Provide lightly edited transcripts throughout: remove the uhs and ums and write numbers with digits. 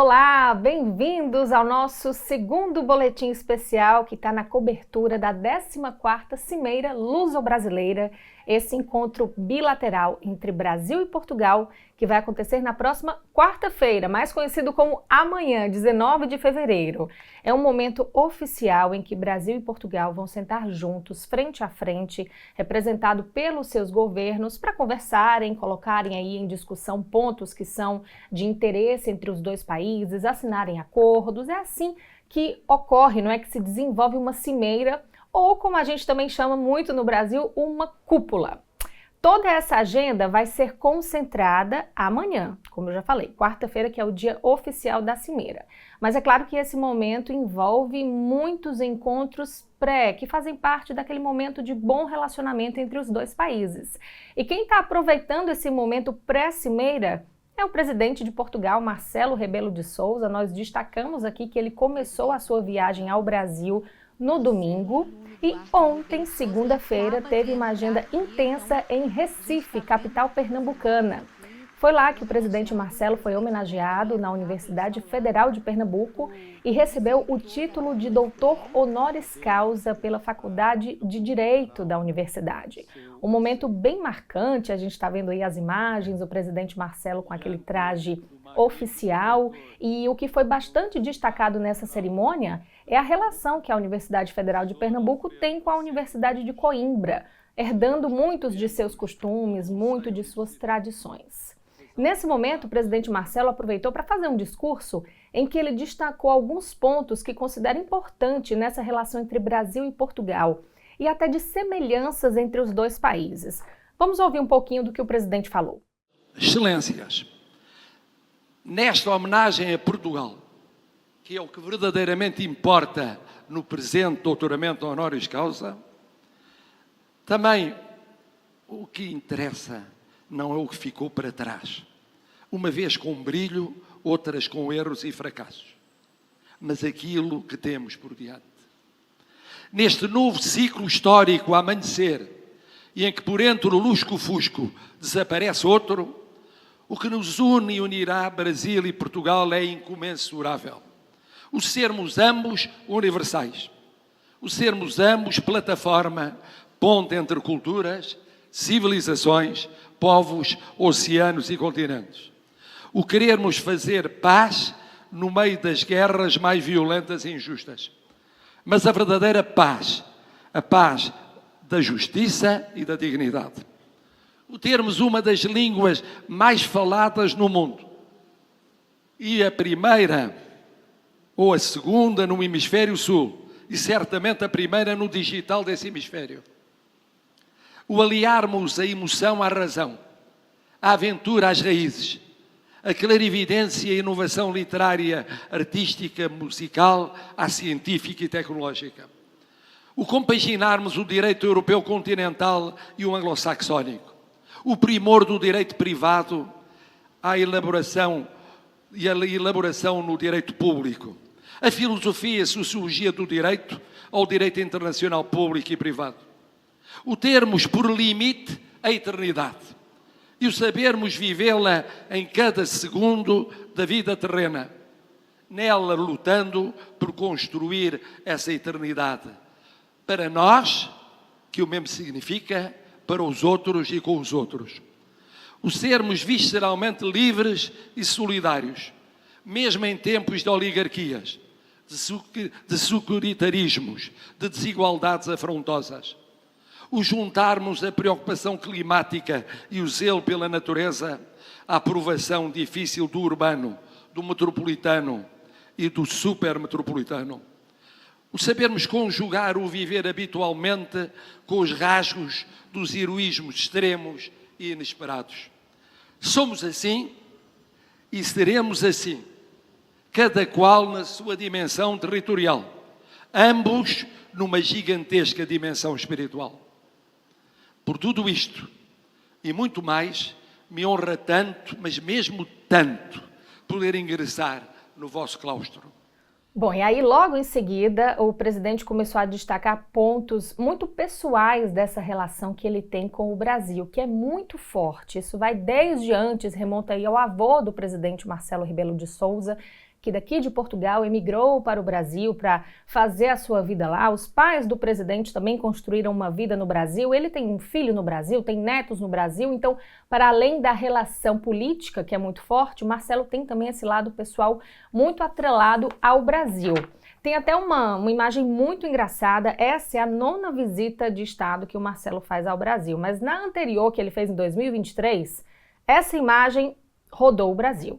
Olá, bem-vindos ao nosso segundo boletim especial que está na cobertura da 14ª Cimeira Luso-Brasileira, esse encontro bilateral entre Brasil e Portugal, que vai acontecer na próxima quarta-feira, mais conhecido como amanhã, 19 de fevereiro. É um momento oficial em que Brasil e Portugal vão sentar juntos, frente a frente, representado pelos seus governos, para conversarem, colocarem aí em discussão pontos que são de interesse entre os dois países, assinarem acordos. É assim que ocorre, não é, que se desenvolve uma cimeira, ou como a gente também chama muito no Brasil, uma cúpula. Toda essa agenda vai ser concentrada amanhã, como eu já falei, quarta-feira, que é o dia oficial da cimeira. Mas é claro que esse momento envolve muitos encontros que fazem parte daquele momento de bom relacionamento entre os dois países. E quem está aproveitando esse momento pré-cimeira é o presidente de Portugal, Marcelo Rebelo de Sousa. Nós destacamos aqui que ele começou a sua viagem ao Brasil no domingo e ontem, segunda-feira, teve uma agenda intensa em Recife, capital pernambucana. Foi lá que o presidente Marcelo foi homenageado na Universidade Federal de Pernambuco e recebeu o título de doutor honoris causa pela Faculdade de Direito da universidade. Um momento bem marcante, a gente está vendo aí as imagens, o presidente Marcelo com aquele traje oficial, e o que foi bastante destacado nessa cerimônia é a relação que a Universidade Federal de Pernambuco tem com a Universidade de Coimbra, herdando muitos de seus costumes, muito de suas tradições. Nesse momento, o presidente Marcelo aproveitou para fazer um discurso em que ele destacou alguns pontos que considera importante nessa relação entre Brasil e Portugal e até de semelhanças entre os dois países. Vamos ouvir um pouquinho do que o presidente falou. Excelências, nesta homenagem a Portugal, que é o que verdadeiramente importa no presente doutoramento honoris causa, também o que interessa não é o que ficou para trás, uma vez com brilho, outras com erros e fracassos, mas aquilo que temos por diante. Neste novo ciclo histórico a amanhecer, e em que por entre o lusco-fusco desaparece outro, o que nos une e unirá Brasil e Portugal é incomensurável. O sermos ambos universais, o sermos ambos plataforma, ponte entre culturas, civilizações, povos, oceanos e continentes. O querermos fazer paz no meio das guerras mais violentas e injustas. Mas a verdadeira paz, a paz da justiça e da dignidade. O termos uma das línguas mais faladas no mundo. E a primeira ou a segunda no hemisfério sul, e certamente a primeira no digital desse hemisfério. O aliarmos a emoção à razão, a aventura às raízes, a clarividência e a inovação literária, artística, musical, à científica e tecnológica. O compaginarmos o direito europeu continental e o anglo-saxónico. O primor do direito privado à elaboração no direito público. A filosofia e a sociologia do direito ao direito internacional público e privado. O termos por limite a eternidade e o sabermos vivê-la em cada segundo da vida terrena, nela lutando por construir essa eternidade. Para nós, que o mesmo significa, para os outros e com os outros. O sermos visceralmente livres e solidários, mesmo em tempos de oligarquias, de securitarismos, de desigualdades afrontosas. O juntarmos a preocupação climática e o zelo pela natureza à aprovação difícil do urbano, do metropolitano e do supermetropolitano. O sabermos conjugar o viver habitualmente com os rasgos dos heroísmos extremos e inesperados. Somos assim e seremos assim, cada qual na sua dimensão territorial, ambos numa gigantesca dimensão espiritual. Por tudo isto e muito mais, me honra tanto, mas mesmo tanto, poder ingressar no vosso claustro. Bom, e aí logo em seguida o presidente começou a destacar pontos muito pessoais dessa relação que ele tem com o Brasil, que é muito forte. Isso vai desde antes, remonta aí ao avô do presidente Marcelo Rebelo de Sousa, que daqui de Portugal emigrou para o Brasil para fazer a sua vida lá. Os pais do presidente também construíram uma vida no Brasil. Ele tem um filho no Brasil, tem netos no Brasil. Então, para além da relação política, que é muito forte, o Marcelo tem também esse lado pessoal muito atrelado ao Brasil. Tem até uma imagem muito engraçada. Essa é a 9ª visita de Estado que o Marcelo faz ao Brasil. Mas na anterior, que ele fez em 2023, essa imagem rodou o Brasil.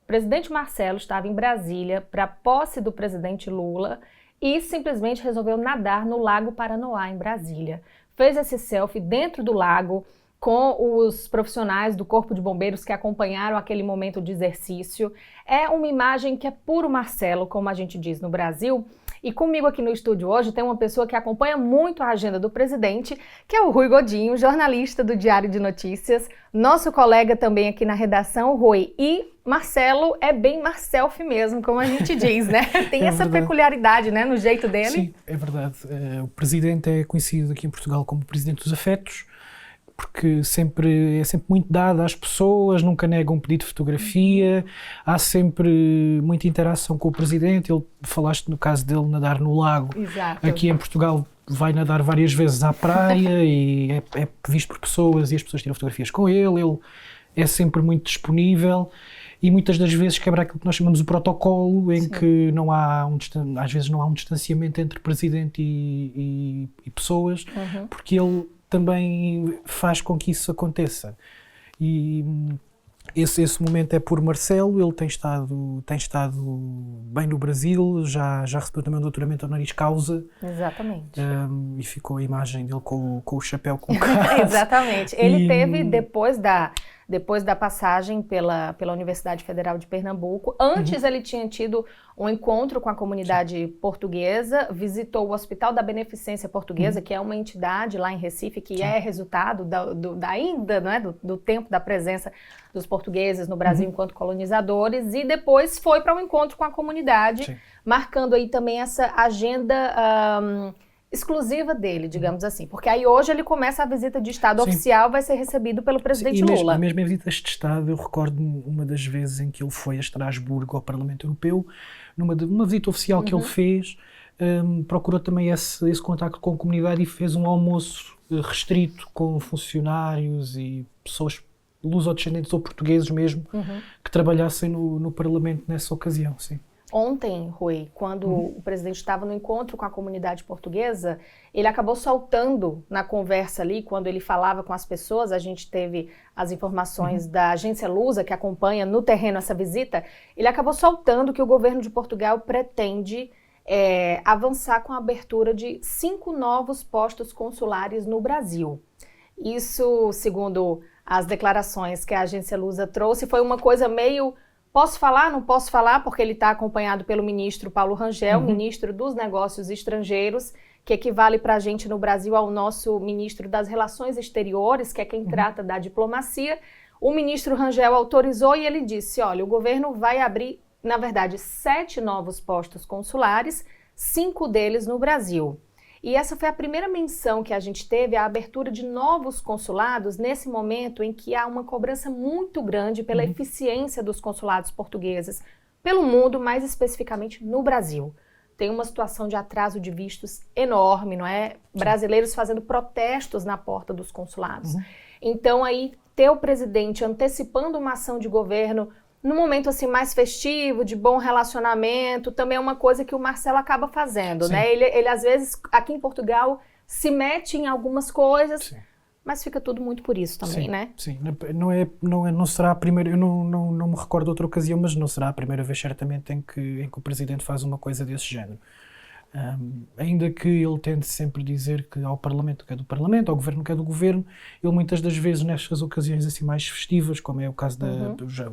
O presidente Marcelo estava em Brasília para a posse do presidente Lula e simplesmente resolveu nadar no Lago Paranoá, em Brasília. Fez esse selfie dentro do lago com os profissionais do Corpo de Bombeiros que acompanharam aquele momento de exercício. É uma imagem que é puro Marcelo, como a gente diz no Brasil. E comigo aqui no estúdio hoje tem uma pessoa que acompanha muito a agenda do presidente, que é o Rui Godinho, jornalista do Diário de Notícias, nosso colega também aqui na redação, Rui. E Marcelo é bem Marcelf mesmo, como a gente diz, né? Tem essa peculiaridade, né, no jeito dele. Sim, é verdade. O presidente é conhecido aqui em Portugal como presidente dos afetos, porque é sempre muito dado às pessoas, nunca nega um pedido de fotografia, há sempre muita interação com o presidente. Falaste no caso dele nadar no lago. Exato. Aqui em Portugal vai nadar várias vezes à praia e é visto por pessoas e as pessoas tiram fotografias com ele. Ele é sempre muito disponível e muitas das vezes quebra aquilo que nós chamamos de protocolo, em Sim. que não há às vezes não há um distanciamento entre presidente e pessoas, porque ele também faz com que isso aconteça. E esse momento é por Marcelo. Ele tem estado bem no Brasil, já recebeu também um doutoramento honoris causa. Exatamente. E ficou a imagem dele com o chapéu com o caso. Exatamente. Ele teve, depois da passagem pela Universidade Federal de Pernambuco, antes ele tinha tido um encontro com a comunidade portuguesa, visitou o Hospital da Beneficência Portuguesa, que é uma entidade lá em Recife, que é resultado ainda, não é, do tempo da presença dos portugueses no Brasil enquanto colonizadores, e depois foi para um encontro com a comunidade, marcando aí também essa agenda exclusiva dele, digamos assim. Porque aí hoje ele começa a visita de Estado oficial, vai ser recebido pelo presidente Lula. E mesmo em visitas de Estado, eu recordo-me uma das vezes em que ele foi a Estrasburgo, ao Parlamento Europeu, numa visita oficial que ele fez, procurou também esse contacto com a comunidade e fez um almoço restrito com funcionários e pessoas luso-descendentes ou portugueses mesmo, que trabalhassem no Parlamento nessa ocasião, sim. Ontem, Rui, quando o presidente estava no encontro com a comunidade portuguesa, ele acabou soltando na conversa ali, quando ele falava com as pessoas, a gente teve as informações da agência Lusa, que acompanha no terreno essa visita, ele acabou soltando que o governo de Portugal pretende avançar com a abertura de 5 novos postos consulares no Brasil. Isso, segundo as declarações que a agência Lusa trouxe, foi uma coisa meio... Posso falar? Não posso falar, porque ele está acompanhado pelo ministro Paulo Rangel, ministro dos Negócios Estrangeiros, que equivale para a gente no Brasil ao nosso ministro das Relações Exteriores, que é quem trata da diplomacia. O ministro Rangel autorizou e ele disse, olha, o governo vai abrir, na verdade, 7 novos postos consulares, 5 deles no Brasil. E essa foi a primeira menção que a gente teve, a abertura de novos consulados nesse momento em que há uma cobrança muito grande pela eficiência dos consulados portugueses pelo mundo, mais especificamente no Brasil. Tem uma situação de atraso de vistos enorme, não é? Brasileiros fazendo protestos na porta dos consulados. Então aí ter o presidente antecipando uma ação de governo num momento assim mais festivo, de bom relacionamento, também é uma coisa que o Marcelo acaba fazendo, né? Ele às vezes, aqui em Portugal, se mete em algumas coisas, mas fica tudo muito por isso também, né? Sim, não será a primeira, eu não me recordo de outra ocasião, mas não será a primeira vez certamente em que o Presidente faz uma coisa desse género. Ainda que ele tente sempre dizer que ao Parlamento que é do Parlamento, ao Governo que é do Governo, ele muitas das vezes nestas ocasiões assim mais festivas, como é o caso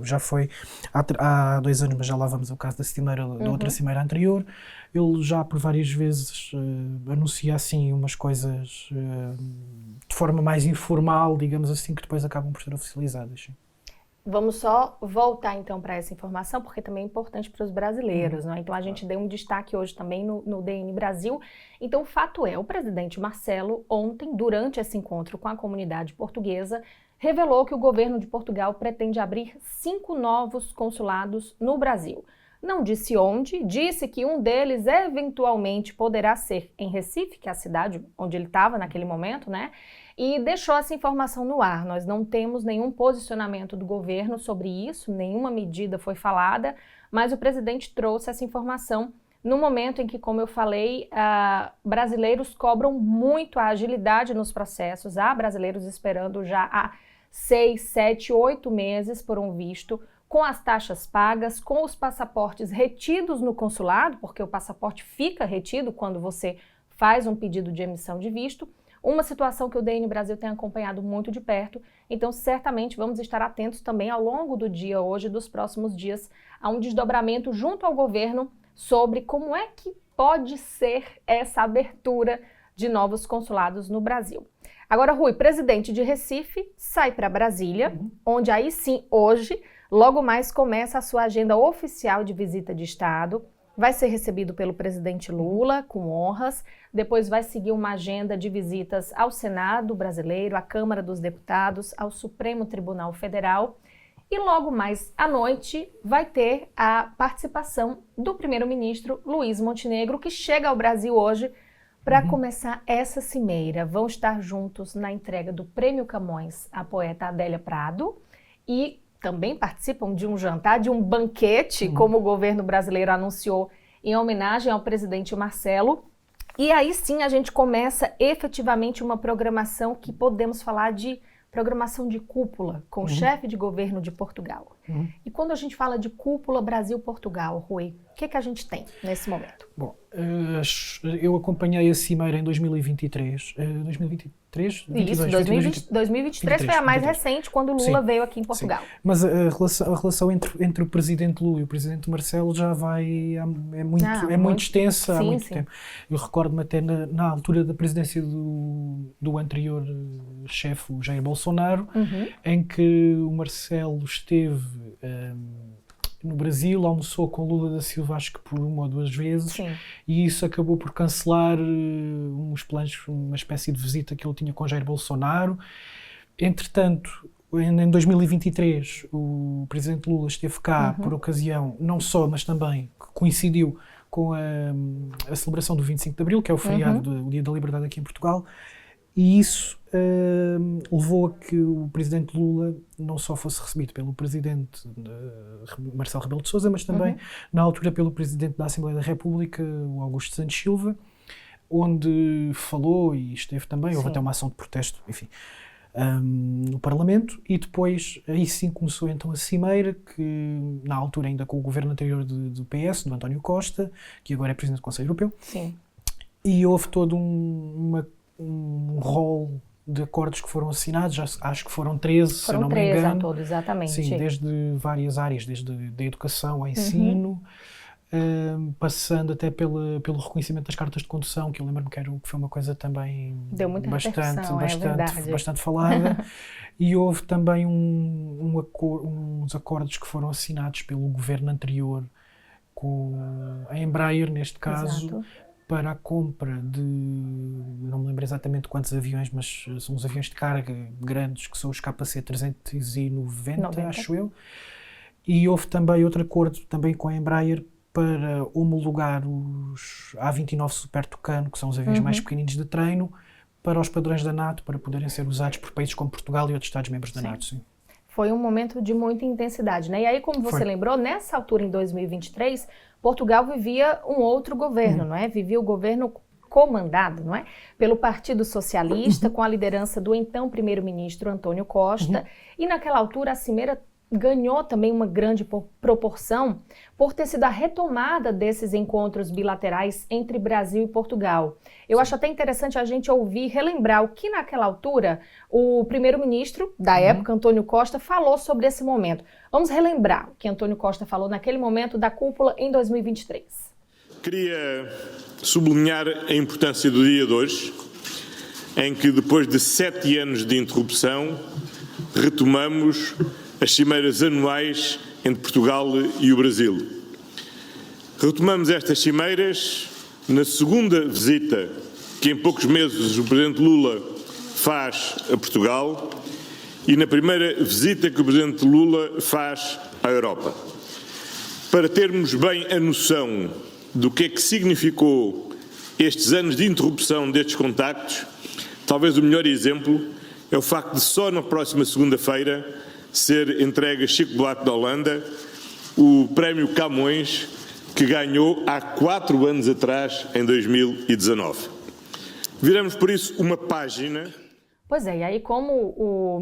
já foi há 2 anos, mas já lá vamos ao caso da cimeira, da outra cimeira anterior, ele já por várias vezes anuncia assim umas coisas de forma mais informal, digamos assim, que depois acabam por ser oficializadas. Sim. Vamos só voltar então para essa informação, porque também é importante para os brasileiros, não é? Então a gente deu um destaque hoje também no DN Brasil. Então o fato é, o presidente Marcelo ontem, durante esse encontro com a comunidade portuguesa, revelou que o governo de Portugal pretende abrir 5 novos consulados no Brasil. não disse onde, disse que um deles eventualmente poderá ser em Recife, que é a cidade onde ele estava naquele momento, né? E deixou essa informação no ar. Nós não temos nenhum posicionamento do governo sobre isso, nenhuma medida foi falada, mas o presidente trouxe essa informação no momento em que, como eu falei, brasileiros cobram muito a agilidade nos processos. Há brasileiros esperando já há 6, 7, 8 meses por um visto, com as taxas pagas, com os passaportes retidos no consulado, porque o passaporte fica retido quando você faz um pedido de emissão de visto, uma situação que o DN Brasil tem acompanhado muito de perto, então certamente vamos estar atentos também ao longo do dia hoje, dos próximos dias, a um desdobramento junto ao governo sobre como é que pode ser essa abertura de novos consulados no Brasil. Agora, Rui, presidente de Recife sai para Brasília, onde aí sim, hoje, logo mais começa a sua agenda oficial de visita de Estado. Vai ser recebido pelo presidente Lula, com honras. Depois vai seguir uma agenda de visitas ao Senado brasileiro, à Câmara dos Deputados, ao Supremo Tribunal Federal. E logo mais à noite vai ter a participação do primeiro-ministro Luiz Montenegro, que chega ao Brasil hoje para começar essa cimeira. Vão estar juntos na entrega do Prêmio Camões à poeta Adélia Prado e também participam de um jantar, de um banquete, como o governo brasileiro anunciou, em homenagem ao presidente Marcelo. E aí sim a gente começa efetivamente uma programação que podemos falar de programação de cúpula com o chefe de governo de Portugal. E quando a gente fala de cúpula Brasil-Portugal, Rui, o que a gente tem nesse momento? Bom, eu acompanhei a cimeira em 2023. 2023? 2023 foi a mais recente, quando o Lula veio aqui em Portugal. Sim. Mas a relação entre o presidente Lula e o presidente Marcelo já é muito extensa há muito tempo. Eu recordo-me até na altura da presidência do anterior chefe, o Jair Bolsonaro, em que o Marcelo esteve no Brasil, almoçou com Lula da Silva, acho que por uma ou duas vezes, e isso acabou por cancelar uns planos, uma espécie de visita que ele tinha com Jair Bolsonaro. Entretanto, em 2023, o presidente Lula esteve cá por ocasião, não só, mas também coincidiu com a celebração do 25 de Abril, que é o feriado, o Dia da Liberdade aqui em Portugal, e isso levou a que o presidente Lula não só fosse recebido pelo presidente Marcelo Rebelo de Sousa, mas também, na altura, pelo presidente da Assembleia da República, o Augusto Santos Silva, onde falou e esteve também, houve até uma ação de protesto, enfim, no Parlamento, e depois, aí sim começou então a cimeira, que na altura ainda com o governo anterior do PS, do António Costa, que agora é presidente do Conselho Europeu, e houve todo um rol de acordos que foram assinados, acho que foram 13, se não me engano. Foram 13 ao todo, exatamente. Sim, desde várias áreas, desde a educação ao ensino, passando até pelo reconhecimento das cartas de condução, que eu lembro-me que foi uma coisa também deu muita bastante falada. E houve também uns acordos que foram assinados pelo governo anterior com a Embraer, neste caso, para a compra de, não me lembro exatamente quantos aviões, mas são uns aviões de carga grandes, que são os KC-390, acho eu. E houve também outro acordo também com a Embraer para homologar os A29 Super Tucano, que são os aviões mais pequeninos de treino, para os padrões da NATO, para poderem ser usados por países como Portugal e outros Estados-membros da NATO. Sim. Foi um momento de muita intensidade, né? E aí, como você lembrou, nessa altura, em 2023, Portugal vivia um outro governo, não é? Vivia o governo comandado, não é? Pelo Partido Socialista, com a liderança do então primeiro-ministro Antônio Costa. E naquela altura, a cimeira ganhou também uma grande proporção por ter sido a retomada desses encontros bilaterais entre Brasil e Portugal. Eu acho até interessante a gente ouvir, relembrar o que naquela altura o primeiro-ministro da época, Antônio Costa, falou sobre esse momento. Vamos relembrar o que Antônio Costa falou naquele momento da cúpula em 2023. Queria sublinhar a importância do dia de hoje, em que depois de 7 anos de interrupção, retomamos as cimeiras anuais entre Portugal e o Brasil. Retomamos estas cimeiras na segunda visita que em poucos meses o Presidente Lula faz a Portugal e na primeira visita que o Presidente Lula faz à Europa. para termos bem a noção do que é que significou estes anos de interrupção destes contactos, talvez o melhor exemplo é o facto de só na próxima segunda-feira ser entregue a Chico Buarque da Holanda o Prémio Camões, que ganhou há 4 anos atrás, em 2019. Viramos, por isso, uma página. Pois é, e aí como o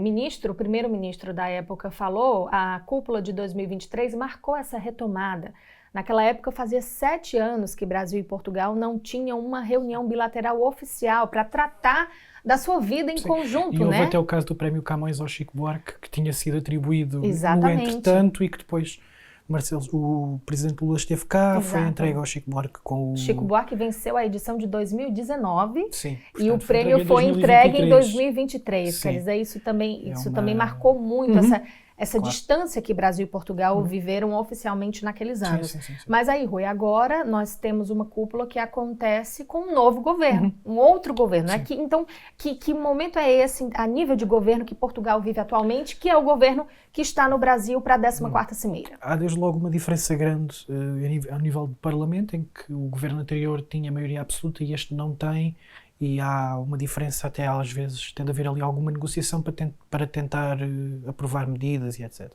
primeiro-ministro da época falou, a cúpula de 2023 marcou essa retomada. Naquela época fazia 7 anos que Brasil e Portugal não tinham uma reunião bilateral oficial para tratar da sua vida em conjunto, e houve né? até o caso do Prémio Camões ao Chico Buarque, que tinha sido atribuído no entretanto e que depois o presidente Lula esteve cá, foi entregue ao Chico Buarque com o... Chico Buarque venceu a edição de 2019 Sim, portanto, e o prêmio foi entregue em 2023. Sim. Quer dizer, isso também marcou muito essa distância que Brasil e Portugal viveram oficialmente naqueles anos. Sim. Mas aí, Rui, agora nós temos uma cúpula que acontece com um novo governo, um outro governo. Né? Então, que momento é esse, a nível de governo que Portugal vive atualmente, que é o governo que está no Brasil para a 14ª Cimeira? Há desde logo uma diferença grande a nível do Parlamento, em que o governo anterior tinha maioria absoluta e este não tem. E há uma diferença, até às vezes tende a haver ali alguma negociação para tentar aprovar medidas e etc.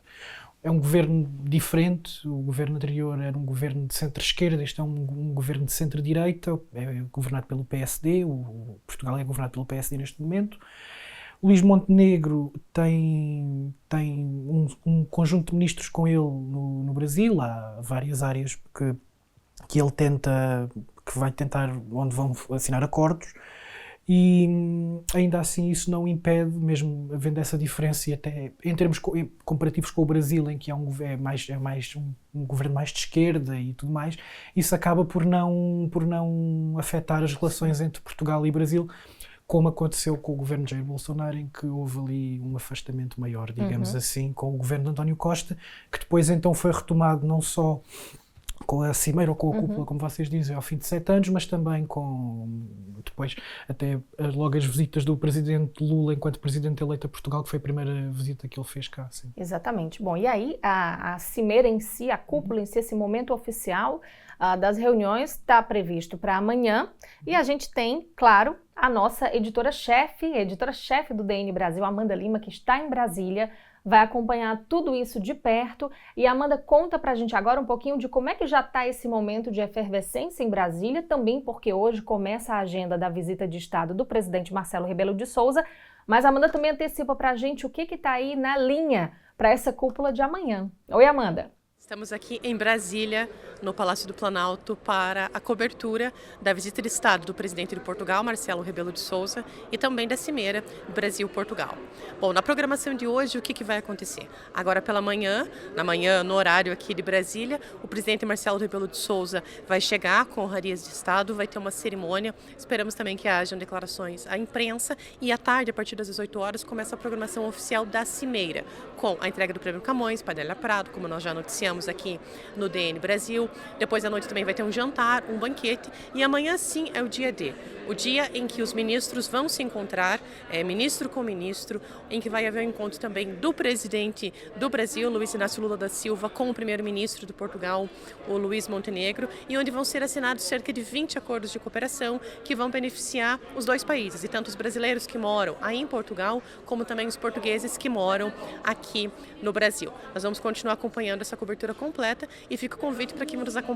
É um governo diferente, o governo anterior era um governo de centro-esquerda, este é um governo de centro-direita, é governado pelo PSD, Portugal é governado pelo PSD neste momento. Luís Montenegro tem um conjunto de ministros com ele no Brasil, há várias áreas que ele vai tentar, onde vão assinar acordos, e ainda assim isso não impede, mesmo havendo essa diferença, e até em termos comparativos com o Brasil, em que é mais um governo mais de esquerda e tudo mais, isso acaba por não afetar as relações entre Portugal e Brasil, como aconteceu com o governo de Jair Bolsonaro, em que houve ali um afastamento maior, digamos assim, com o governo de António Costa, que depois então foi retomado não só com a Cimeira ou com a cúpula, como vocês dizem, ao fim de 7 anos, mas também depois até logo as visitas do presidente Lula enquanto presidente eleito a Portugal, que foi a primeira visita que ele fez cá. Sim. Exatamente. Bom, e aí a Cimeira em si, a cúpula em si, esse momento oficial das reuniões está previsto para amanhã, e a gente tem, claro, a nossa editora-chefe do DN Brasil, Amanda Lima, que está em Brasília, vai acompanhar tudo isso de perto. E Amanda, conta pra gente agora um pouquinho de como é que já está esse momento de efervescência em Brasília, também porque hoje começa a agenda da visita de Estado do presidente Marcelo Rebelo de Souza, mas a Amanda também antecipa pra gente o que está aí na linha para essa cúpula de amanhã. Oi, Amanda. Estamos aqui em Brasília, no Palácio do Planalto, para a cobertura da visita de Estado do presidente de Portugal, Marcelo Rebelo de Souza, e também da Cimeira Brasil-Portugal. Bom, na programação de hoje, o que vai acontecer? Agora pela manhã, no horário aqui de Brasília, o presidente Marcelo Rebelo de Souza vai chegar com honrarias de Estado, vai ter uma cerimônia, esperamos também que hajam declarações à imprensa, e à tarde, a partir das 18 horas, começa a programação oficial da Cimeira, com a entrega do Prêmio Camões, para Adélia Prado, como nós já noticiamos aqui no DN Brasil. Depois à noite também vai ter um jantar, um banquete, e amanhã sim é o dia D, o dia em que os ministros vão se encontrar, ministro com ministro, em que vai haver um encontro também do presidente do Brasil, Luiz Inácio Lula da Silva, com o primeiro-ministro de Portugal, o Luís Montenegro, e onde vão ser assinados cerca de 20 acordos de cooperação que vão beneficiar os dois países, e tanto os brasileiros que moram aí em Portugal, como também os portugueses que moram aqui no Brasil. Nós vamos continuar acompanhando essa cobertura completa, e fica o convite para que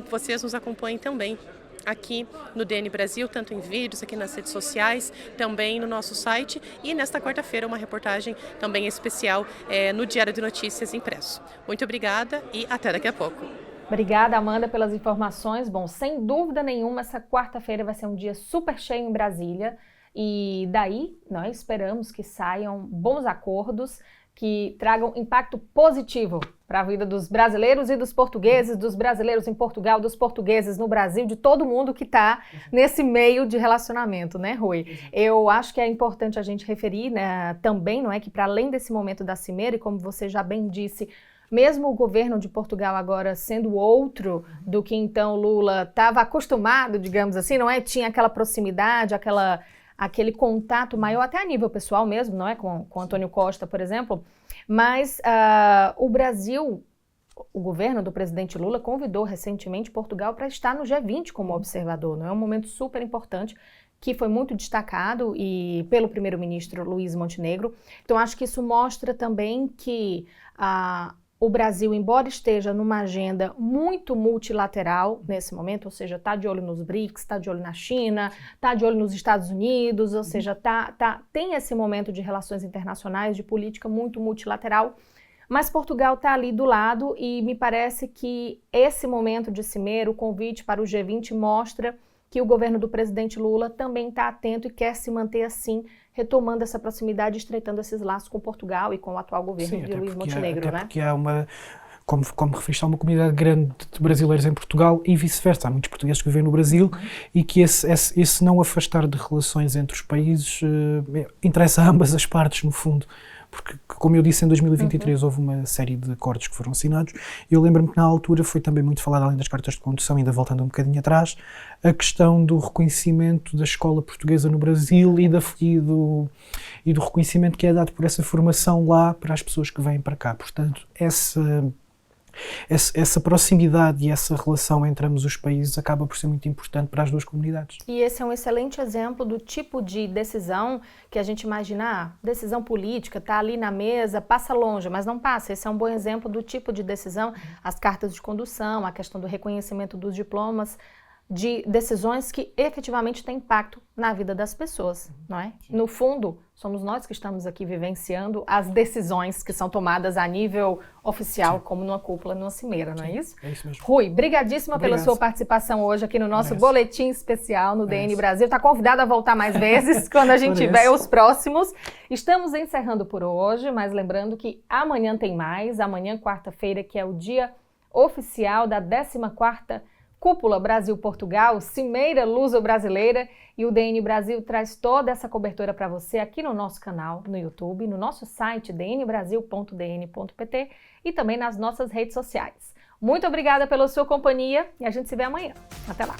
vocês nos acompanhem também aqui no DN Brasil, tanto em vídeos, aqui nas redes sociais, também no nosso site, e nesta quarta-feira uma reportagem também especial no Diário de Notícias impresso. Muito obrigada e até daqui a pouco. Obrigada, Amanda, pelas informações. Bom, sem dúvida nenhuma, essa quarta-feira vai ser um dia super cheio em Brasília, e daí nós esperamos que saiam bons acordos, que tragam impacto positivo para a vida dos brasileiros e dos portugueses, dos brasileiros em Portugal, dos portugueses no Brasil, de todo mundo que está nesse meio de relacionamento, né, Rui? Eu acho que é importante a gente referir, né, também, não é, que para além desse momento da Cimeira, e como você já bem disse, mesmo o governo de Portugal agora sendo outro do que então Lula estava acostumado, digamos assim, não é? Tinha aquela proximidade, aquele contato maior, até a nível pessoal mesmo, não é? Com Antônio Costa, por exemplo. Mas o Brasil O governo do presidente Lula convidou recentemente Portugal para estar no G20 como observador. Não é um momento super importante que foi muito destacado pelo primeiro-ministro Luiz Montenegro. Então, acho que isso mostra também que o Brasil, embora esteja numa agenda muito multilateral nesse momento, ou seja, está de olho nos BRICS, está de olho na China, está de olho nos Estados Unidos, ou seja, tem esse momento de relações internacionais, de política muito multilateral, mas Portugal está ali do lado e me parece que esse momento de cimeira, o convite para o G20 mostra que o governo do presidente Lula também está atento e quer se manter assim, retomando essa proximidade, estreitando esses laços com Portugal e com o atual governo de Luiz Montenegro, até porque há uma, como referiste, há uma comunidade grande de brasileiros em Portugal e vice-versa. Há muitos portugueses que vivem no Brasil e que esse não afastar de relações entre os países interessa a ambas as partes, no fundo. Porque, como eu disse, em 2023 houve uma série de acordos que foram assinados. Eu lembro-me que na altura foi também muito falado, além das cartas de condução, ainda voltando um bocadinho atrás, a questão do reconhecimento da escola portuguesa no Brasil e do reconhecimento que é dado por essa formação lá para as pessoas que vêm para cá. Portanto, essa proximidade e essa relação entre ambos os países acaba por ser muito importante para as duas comunidades. E esse é um excelente exemplo do tipo de decisão que a gente imagina, decisão política, está ali na mesa, passa longe, mas não passa. Esse é um bom exemplo do tipo de decisão, as cartas de condução, a questão do reconhecimento dos diplomas, de decisões que efetivamente têm impacto na vida das pessoas, não é? No fundo, somos nós que estamos aqui vivenciando as decisões que são tomadas a nível oficial, como numa cúpula, numa cimeira, não é isso? É isso mesmo. Rui, brigadíssima pela sua participação hoje aqui no nosso boletim especial no DN Brasil. Está convidado a voltar mais vezes quando a gente tiver os próximos. Estamos encerrando por hoje, mas lembrando que amanhã tem mais, amanhã, quarta-feira, que é o dia oficial da 14ª Cúpula Brasil-Portugal, Cimeira Luso-Brasileira, e o DN Brasil traz toda essa cobertura para você aqui no nosso canal, no YouTube, no nosso site dnbrasil.dn.pt e também nas nossas redes sociais. Muito obrigada pela sua companhia e a gente se vê amanhã. Até lá!